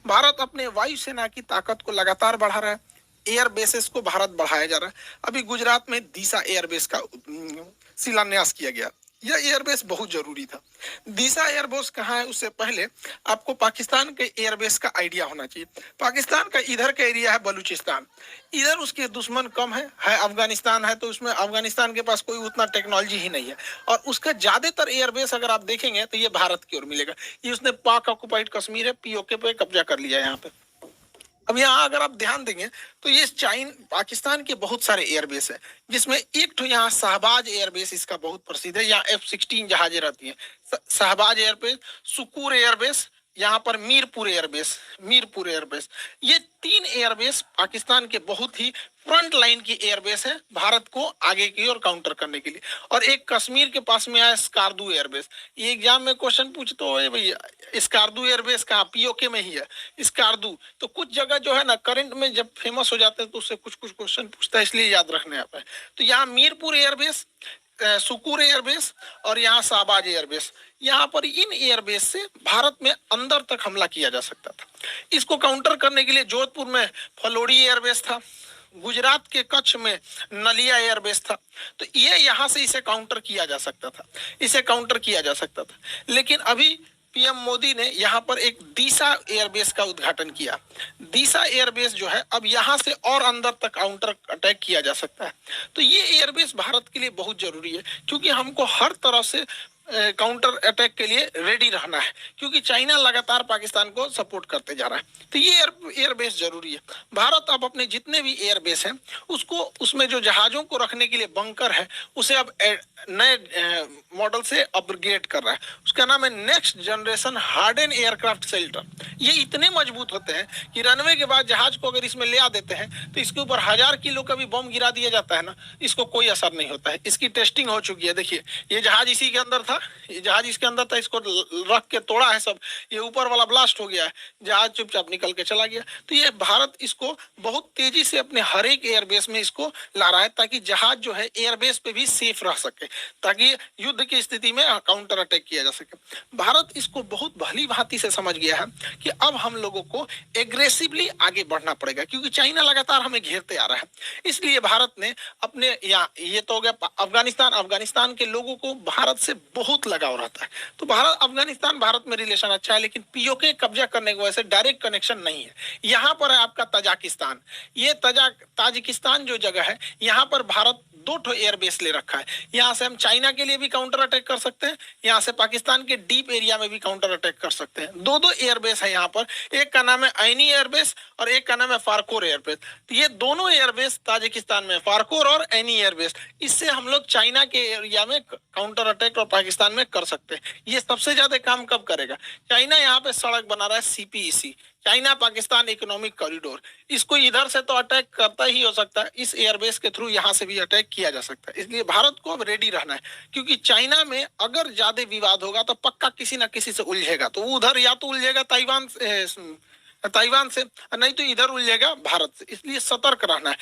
भारत अपने वायुसेना की ताकत को लगातार बढ़ा रहा है। एयर बेसेस को भारत बढ़ाया जा रहा है। अभी गुजरात में दीसा एयरबेस का शिलान्यास किया गया। यह एयरबेस बहुत जरूरी था। दीसा एयरबेस कहाँ है, उससे पहले आपको पाकिस्तान के एयरबेस का आइडिया होना चाहिए। पाकिस्तान का इधर का एरिया है बलूचिस्तान, इधर उसके दुश्मन कम है अफगानिस्तान है, तो उसमें अफगानिस्तान के पास कोई उतना टेक्नोलॉजी ही नहीं है। और उसका ज्यादातर एयरबेस अगर आप देखेंगे तो ये भारत की ओर मिलेगा। ये उसने पाक ऑक्युपाइड कश्मीर है, पीओके पे कब्जा कर लिया है यहाँ पे। अब यहाँ अगर आप ध्यान देंगे तो ये पाकिस्तान के बहुत सारे एयरबेस है, जिसमें एक तो यहाँ शहबाज एयरबेस इसका बहुत प्रसिद्ध है। यहाँ F-16 जहाजें रहती हैं। शहबाज एयरबेस, सुकूर एयरबेस, यहाँ पर मीरपुर एयरबेस, ये तीन एयरबेस पाकिस्तान के बहुत ही फ्रंट लाइन की एयरबेस है भारत को आगे की ओर काउंटर करने के लिए। और एक कश्मीर के पास में आया स्कार्दू एयरबेस। ये एग्जाम में क्वेश्चन पूछते हो भैया स्कार्दू एयरबेस कहाँ, पीओके में ही है स्कार्दू। तो कुछ जगह जो है ना करंट में जब फेमस हो जाते हैं तो उससे कुछ कुछ क्वेश्चन पूछता है, इसलिए याद रखने आता है। तो यहाँ मीरपुर एयरबेस, सुकूर एयरबेस और यहाँ शाहबाज एयरबेस, यहाँ पर इन एयरबेस से भारत में अंदर तक हमला किया जा सकता था। इसको काउंटर करने के लिए जोधपुर में फलोड़ी एयरबेस था, गुजरात के कच्छ में नलिया एयरबेस था। तो ये यहाँ से इसे काउंटर किया जा सकता था, लेकिन अभी पीएम मोदी ने यहाँ पर एक दीसा एयरबेस का उद्घाटन किया। दीसा एयरबेस जो है अब यहाँ से और अंदर तक काउंटर अटैक किया जा सकता है। तो ये एयरबेस भारत के लिए बहुत जरूरी है, क्योंकि हमको हर तरह से काउंटर अटैक के लिए रेडी रहना है, क्योंकि चाइना लगातार पाकिस्तान को सपोर्ट करते जा रहा है। तो ये एयरबेस जरूरी है। भारत अब अपने जितने भी एयरबेस हैं उसको, उसमें जो जहाजों को रखने के लिए बंकर है उसे अब नए मॉडल से अपग्रेड कर रहा है। उसका नाम है next generation harden aircraft shelter. ये इतने मजबूत होते हैं कि रनवे के बाद जहाज को अगर इसमें ले आ देते हैं तो इसके ऊपर 1000 किलो का भी बम गिरा दिया जाता है ना, इसको कोई असर नहीं होता है। इसकी टेस्टिंग हो चुकी है। देखिए ये जहाज इसी के अंदर था, ये जहाज इसके अंदर था, इसको रख के तोड़ा है सब, ये ऊपर वाला ब्लास्ट हो गया है, जहाज चुपचाप निकल के चला गया। तो ये भारत इसको बहुत तेजी से अपने हर एक एयरबेस में इसको ला रहा है, ताकि जहाज जो है एयरबेस पे भी सेफ रह सके, ताकि युद्ध की स्थिति में काउंटर अटैक किया जा सके। भारत इसको बहुत भली भांति से समझ गया है कि अब हम लोगों को एग्रेसिवली आगे बढ़ना पड़ेगा, क्योंकि चाइना लगातार हमें घेरते आ रहा है। इसलिए भारत ने अपने ये तो हो गया अफगानिस्तान के लोगों को भारत से बहुत लगाव रहता है। तो अफगानिस्तान भारत में रिलेशन अच्छा है, लेकिन पीओके कब्जा करने की वजह से डायरेक्ट कनेक्शन नहीं है। यहाँ पर है आपका तजाकिस्तान। ये ताजिकिस्तान जो जगह है, यहाँ पर भारत 2 एयरबेस ले रखा है। यहाँ से हम चाइना के लिए भी काउंटर अटैक कर सकते हैं, यहाँ से पाकिस्तान के डीप एरिया में भी काउंटर अटैक कर सकते हैं। 2 एयरबेस है यहाँ पर। एक का नाम है ऐनी एयरबेस और एक का नाम है फारकोर एयरबेस। तो ये दोनों एयरबेस ताजिकिस्तान में, फारकोर और ऐनी एयरबेस, इससे हम लोग चाइना के एरिया में काउंटर अटैक और पाकिस्तान में कर सकते हैं। ये सबसे ज्यादा काम कब करेगा? चाइना यहाँ पे सड़क बना रहा है CPEC, China Pakistan economic corridor. इसको इधर से तो अटैक करता ही हो सकता है, इस एयरबेस के थ्रू यहाँ से भी अटैक किया जा सकता है। इसलिए भारत को अब रेडी रहना है, क्योंकि चाइना में अगर ज्यादा विवाद होगा तो पक्का किसी ना किसी से उलझेगा। तो उधर या तो उलझेगा ताइवान से, नहीं तो इधर उलझेगा भारत से। इसलिए सतर्क रहना है।